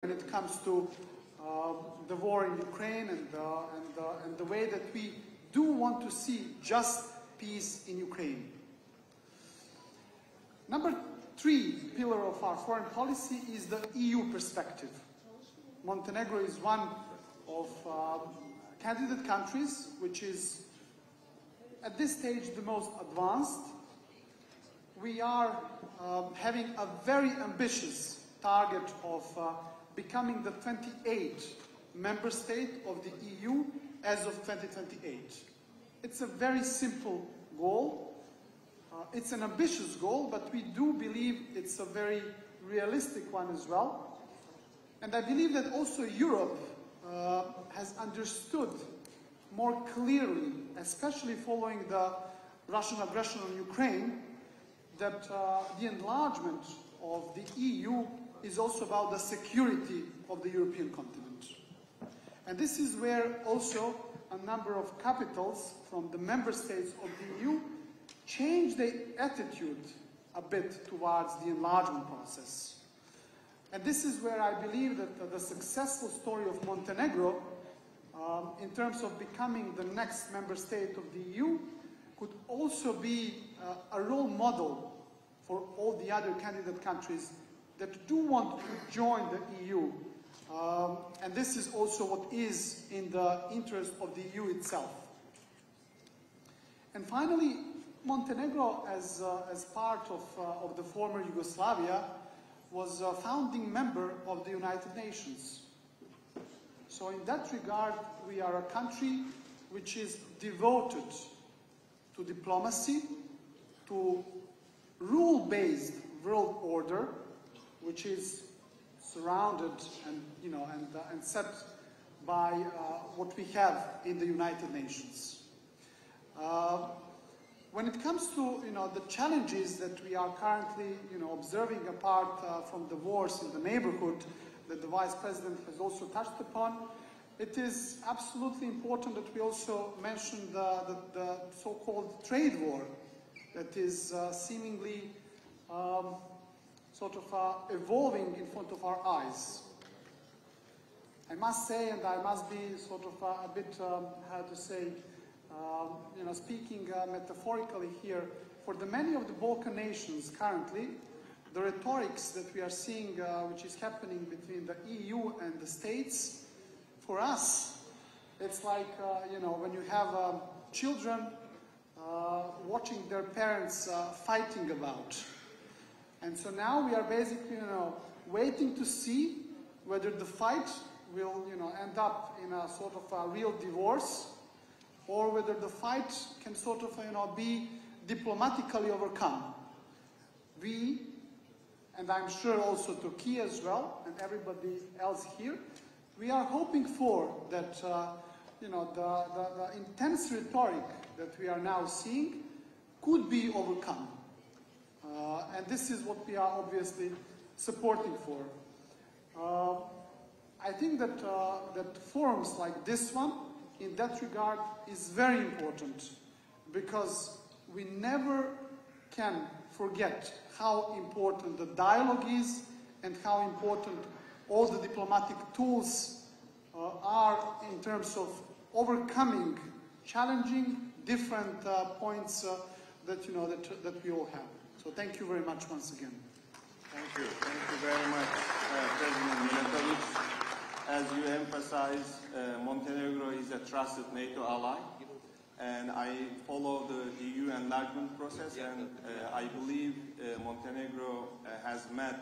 when it comes to the war in Ukraine and the way that we do want to see just peace in Ukraine. Number 3 pillar of our foreign policy is the EU perspective. Montenegro is one of candidate countries which is at this stage the most advanced. We are having a very ambitious target of becoming the 28th member state of the EU as of 2028. It's a very simple goal. It's an ambitious goal, but we do believe it's a very realistic one as well. And I believe that also Europe has understood more clearly, especially following the Russian aggression on Ukraine, that the enlargement of the EU is also about the security of the European continent. And this is where also a number of capitals from the member states of the EU change their attitude a bit towards the enlargement process. And this is where I believe that the successful story of Montenegro in terms of becoming the next member state of the EU could also be a role model for all the other candidate countries that do want to join the EU. And this is also what is in the interest of the EU itself. And finally, Montenegro, as part of the former Yugoslavia, was a founding member of the United Nations. So in that regard, we are a country which is devoted to diplomacy, to rule-based world order, which is surrounded and and set by what we have in the United Nations. When it comes to the challenges that we are currently observing apart from the wars in the neighborhood that the Vice President has also touched upon, it is absolutely important that we also mention the so-called trade war that is seemingly sort of evolving in front of our eyes. I must say, and I must be sort of a bit, how to say, speaking metaphorically here, for the many of the Balkan nations currently, the rhetorics that we are seeing, which is happening between the EU and the States, for us, it's like, when you have children watching their parents fighting about. And so now we are basically, waiting to see whether the fight will, end up in a sort of a real divorce, or whether the fight can sort of, be diplomatically overcome. We, and I'm sure also Turkey as well, and everybody else here, we are hoping for that, the intense rhetoric that we are now seeing could be overcome. And this is what we are obviously supporting for. I think that, that forums like this one, in that regard, is very important, because we never can forget how important the dialogue is and how important all the diplomatic tools are in terms of overcoming challenging different points that we all have. So thank you very much once again. Thank you very much, President Milatovic. As you emphasize, Montenegro is a trusted NATO ally, and I follow the EU enlargement process, and I believe Montenegro has met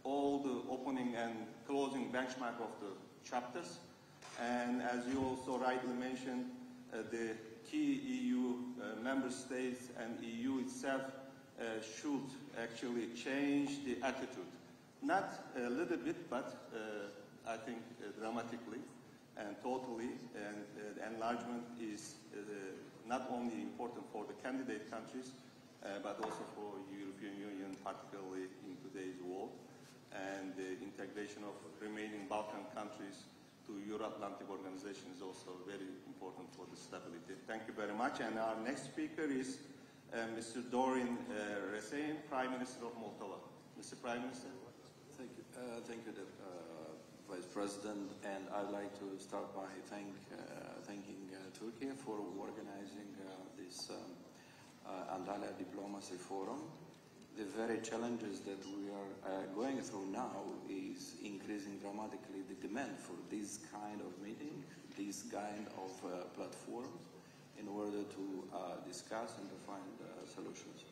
all the opening and closing benchmark of the chapters. And as you also rightly mentioned, the key EU member states and EU itself should actually change the attitude. Not a little bit, but I think dramatically and totally. And the enlargement is not only important for the candidate countries, but also for the European Union, particularly in today's world. And the integration of remaining Balkan countries to Euro-Atlantic organization is also very important for the stability. Thank you very much. And our next speaker is Mr. Dorin Resein, Prime Minister of Moldova. Mr. Prime Minister. Thank you, President, and I'd like to start by thanking Turkey for organizing this Antalya Diplomacy Forum. The very challenges that we are going through now is increasing dramatically the demand for this kind of meeting, this kind of platforms, in order to discuss and to find solutions.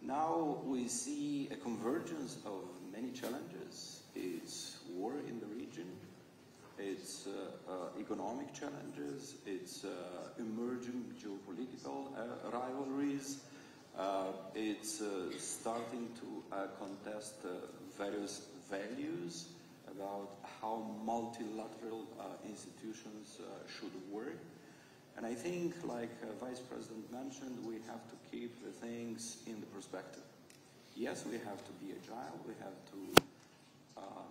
Now we see a convergence of many challenges. It's war in the region, it's economic challenges, it's emerging geopolitical rivalries, it's starting to contest various values about how multilateral institutions should work. And I think, like Vice President mentioned, we have to keep the things in the perspective. Yes, we have to be agile, we have to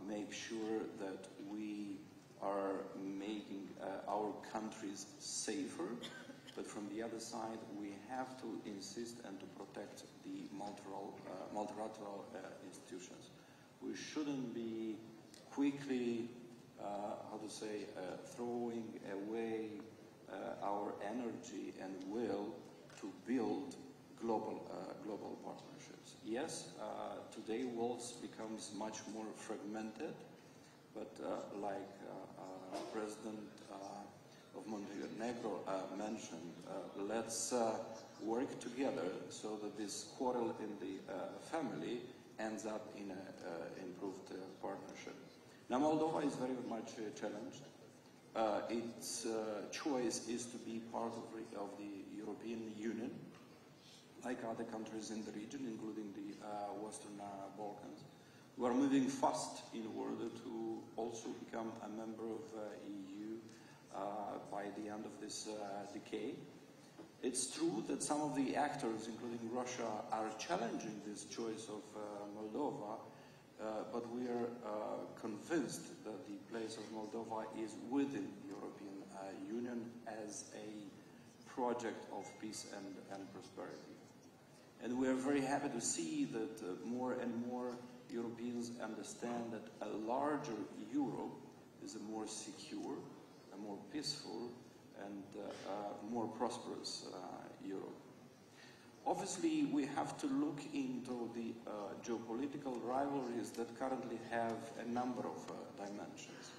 make sure that we are making our countries safer, but from the other side, we have to insist and to protect the multilateral institutions. We shouldn't be quickly, throwing away our energy and will to build global partnerships. Yes, today world becomes much more fragmented, but like President of Montenegro mentioned, let's work together so that this quarrel in the family ends up in an improved partnership. Now Moldova is very much challenged. Its choice is to be part of the European Union, like other countries in the region, including the Western Balkans. We are moving fast in order to also become a member of EU by the end of this decade. It's true that some of the actors, including Russia, are challenging this choice of Moldova, but we are convinced that the place of Moldova is within the European Union as a project of peace and prosperity. And we are very happy to see that more and more Europeans understand that a larger Europe is a more secure, a more peaceful, and more prosperous Europe. Obviously, we have to look into the geopolitical rivalries that currently have a number of dimensions.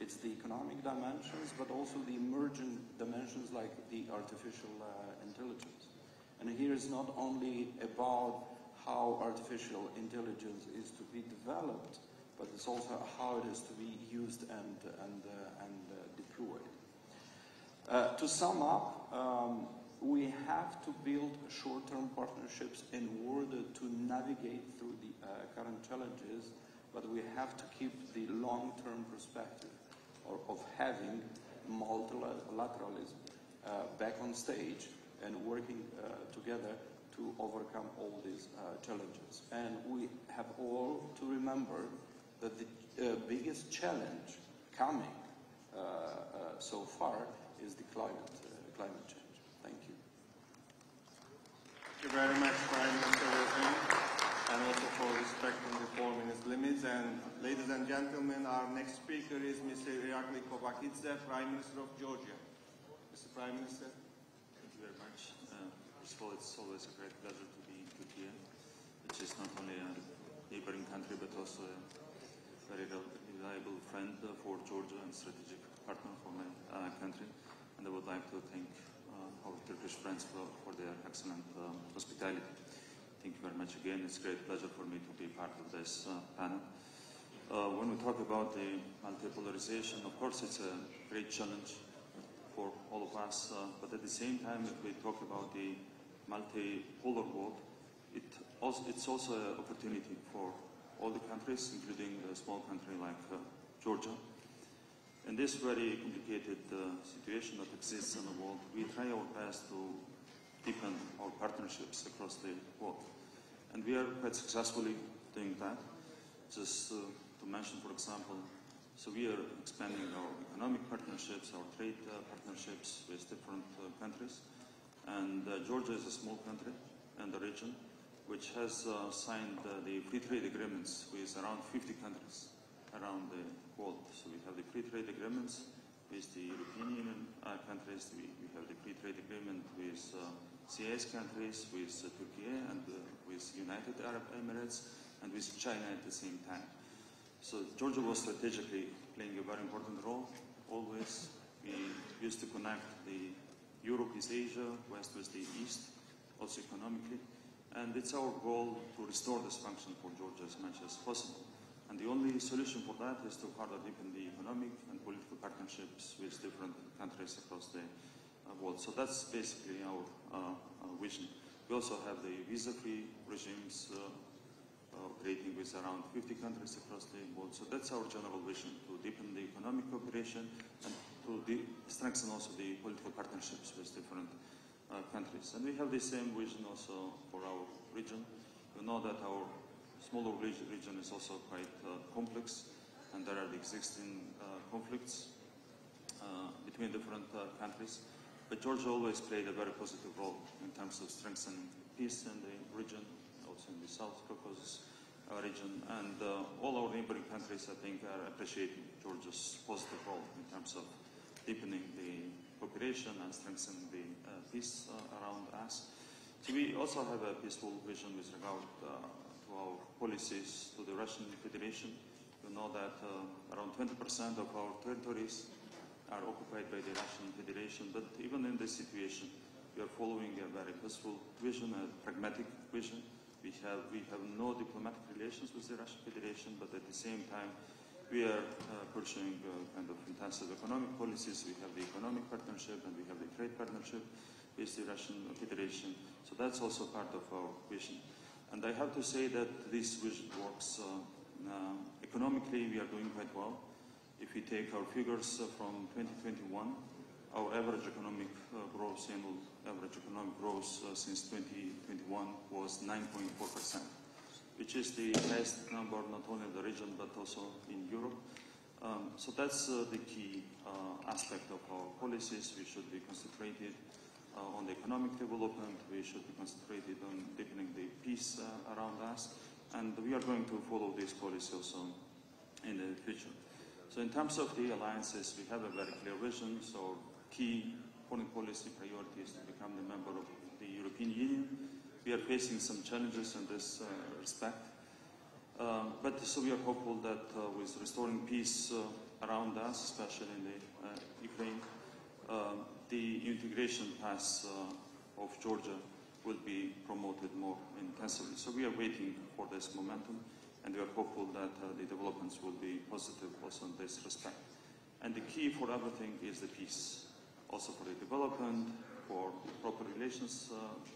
It's the economic dimensions, but also the emerging dimensions like the artificial intelligence. And here is not only about how artificial intelligence is to be developed, but it's also how it is to be used and deployed. To sum up, we have to build short-term partnerships in order to navigate through the current challenges, but we have to keep the long-term perspective of having multilateralism back on stage and working together to overcome all these challenges. And we have all to remember that the biggest challenge coming so far is the climate change. Thank you. Thank you very much, Prime Minister Erdogan, and also for respecting the 4 minutes limits. And ladies and gentlemen, our next speaker is Mr. Irakli Kobakidze, Prime Minister of Georgia. Mr. Prime Minister. Thank you very much. First of all, it's always a great pleasure to be in Turkey, which is not only a neighboring country, but also a very reliable friend for Georgia and strategic partner for my country. And I would like to thank our Turkish friends for their excellent hospitality. Thank you very much again. It's a great pleasure for me to be part of this panel. When we talk about the multipolarization, of course it's a great challenge for all of us, but at the same time, if we talk about the multipolar world, it's also an opportunity for all the countries, including a small country like Georgia. In this very complicated situation that exists in the world, we try our best to deepen our partnerships across the world. And we are quite successfully doing that. Just to mention, for example, so we are expanding our economic partnerships, our trade partnerships with different countries. And Georgia is a small country in the region, which has signed the free trade agreements with around 50 countries around the world. So we have the free trade agreements with the European Union countries. We have the free trade agreement with CIS countries, with Turkey and with United Arab Emirates, and with China at the same time. So Georgia was strategically playing a very important role. Always we used to connect the Europe with Asia, West with the East, also economically. And it's our goal to restore this function for Georgia as much as possible. And the only solution for that is to further deepen the economic and political partnerships with different countries across the world. So that's basically our vision. We also have the visa-free regimes operating with around 50 countries across the world. So that's our general vision, to deepen the economic cooperation and to strengthen also the political partnerships with different countries. And we have the same vision also for our region. You know that our smaller region is also quite complex, and there are the existing conflicts between different countries. But Georgia always played a very positive role in terms of strengthening peace in the region, also in the South Caucasus region, and all our neighboring countries, I think, are appreciating Georgia's positive role in terms of deepening the cooperation and strengthening the peace around us. So we also have a peaceful vision with regard to our policies to the Russian Federation. You know that around 20% of our territories are occupied by the Russian Federation, but even in this situation, we are following a very peaceful vision, a pragmatic vision. We have no diplomatic relations with the Russian Federation, but at the same time, we are pursuing kind of intensive economic policies. We have the economic partnership and we have the trade partnership with the Russian Federation. So that's also part of our vision. And I have to say that this vision works. Economically, we are doing quite well. If we take our figures from 2021, our average economic growth, annual average economic growth since 2021 was 9.4%, which is the highest number not only in the region but also in Europe. So that's the key aspect of our policies. We should be concentrated on the economic development. We should be concentrated on deepening the peace around us. And we are going to follow this policy also in the future. So in terms of the alliances, we have a very clear vision. So key foreign policy priority is to become a member of the European Union. We are facing some challenges in this respect. But so we are hopeful that with restoring peace around us, especially in the Ukraine, the integration path of Georgia will be promoted more intensively. So we are waiting for this momentum, and we are hopeful that the developments will be positive also in this respect. And the key for everything is the peace, also for the development, for proper relations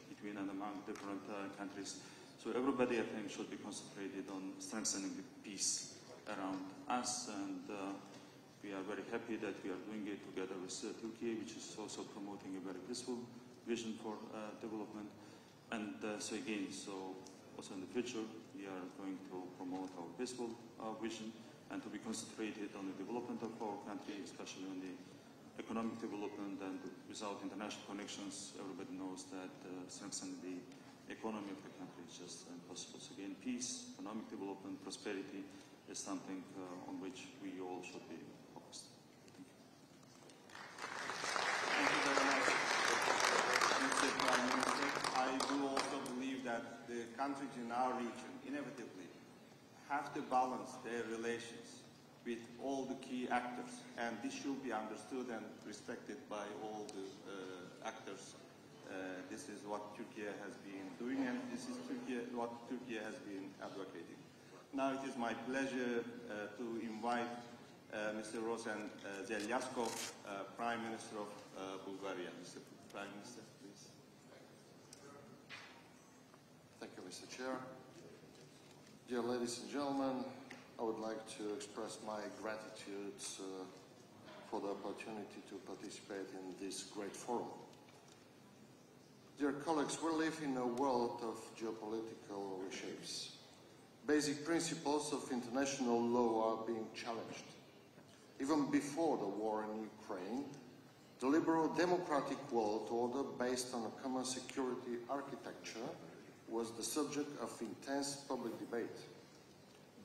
between and among different countries. So everybody, I think, should be concentrated on strengthening the peace around us, and we are very happy that we are doing it together with Turkey, which is also promoting a very peaceful vision for development. And so again, so also in the future, we are going to promote our peaceful vision and to be concentrated on the development of our country, especially on the economic development. And without international connections, everybody knows that strengthening the economy of the country is just impossible. So again, peace, economic development, prosperity is something on which we all should be focused. Thank you very much, Mr. Prime Minister. I do also believe that the countries in our region inevitably have to balance their relations with all the key actors, and this should be understood and respected by all the actors. This is what Turkey has been doing, and this is what Turkey has been advocating. Now it is my pleasure to invite Mr. Rosen Zelyaskov, Prime Minister of Bulgaria. Mr. Prime Minister, please. Thank you, Mr. Chair. Dear ladies and gentlemen, I would like to express my gratitude for the opportunity to participate in this great forum. Dear colleagues, we live in a world of geopolitical reshapes. Basic principles of international law are being challenged. Even before the war in Ukraine, the liberal democratic world order based on a common security architecture was the subject of intense public debate.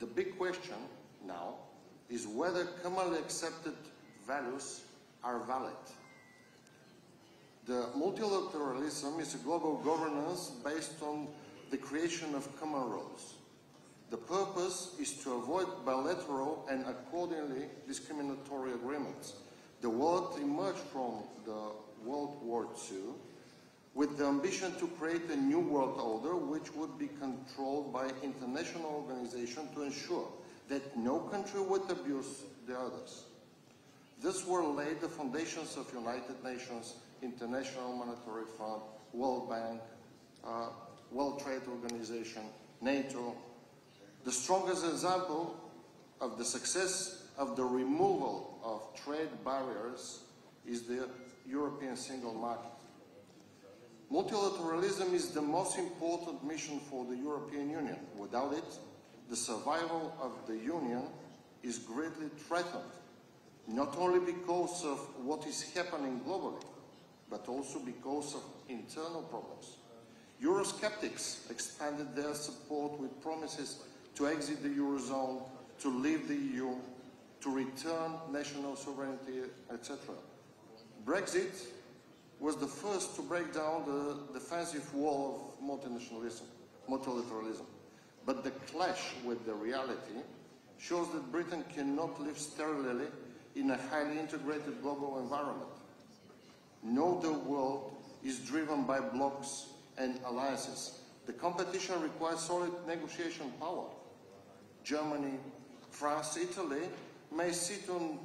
The big question now is whether commonly accepted values are valid. The multilateralism is a global governance based on the creation of common rules. The purpose is to avoid bilateral and accordingly discriminatory agreements. The world emerged from the World War II with the ambition to create a new world order which would be controlled by international organizations to ensure that no country would abuse the others. Thus were laid the foundations of United Nations, International Monetary Fund, World Bank, World Trade Organization, NATO. The strongest example of the success of the removal of trade barriers is the European single market. Multilateralism is the most important mission for the European Union. Without it, the survival of the Union is greatly threatened, not only because of what is happening globally, but also because of internal problems. Eurosceptics expanded their support with promises to exit the Eurozone, to leave the EU, to return national sovereignty, etc. Brexit was the first to break down the defensive wall of multilateralism. But the clash with the reality shows that Britain cannot live sterilely in a highly integrated global environment. No, the world is driven by blocs and alliances. The competition requires solid negotiation power. Germany, France, Italy may sit on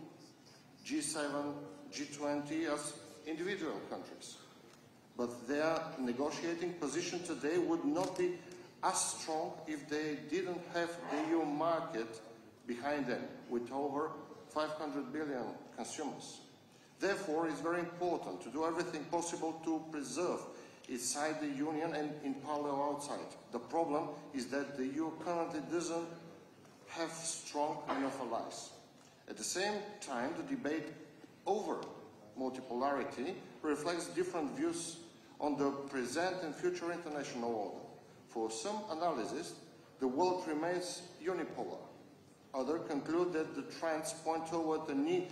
G7, G20 as individual countries, but their negotiating position today would not be as strong if they didn't have the EU market behind them, with over 500 billion consumers. Therefore, it's very important to do everything possible to preserve inside the Union and in parallel outside. The problem is that the EU currently doesn't have strong enough allies. At the same time, the debate over multipolarity reflects different views on the present and future international order. For some analysis, the world remains unipolar. Others conclude that the trends point toward a new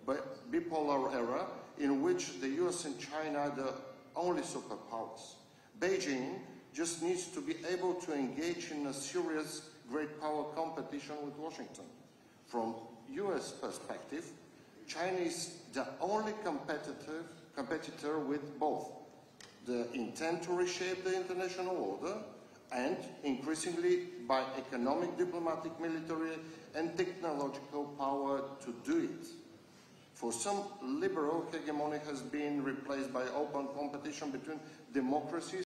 bipolar era in which the US and China are the only superpowers. Beijing just needs to be able to engage in a serious great power competition with Washington. From US perspective, China is the only competitor with both the intent to reshape the international order and, increasingly, by economic, diplomatic, military and technological power to do it. For some, liberal hegemony has been replaced by open competition between democracies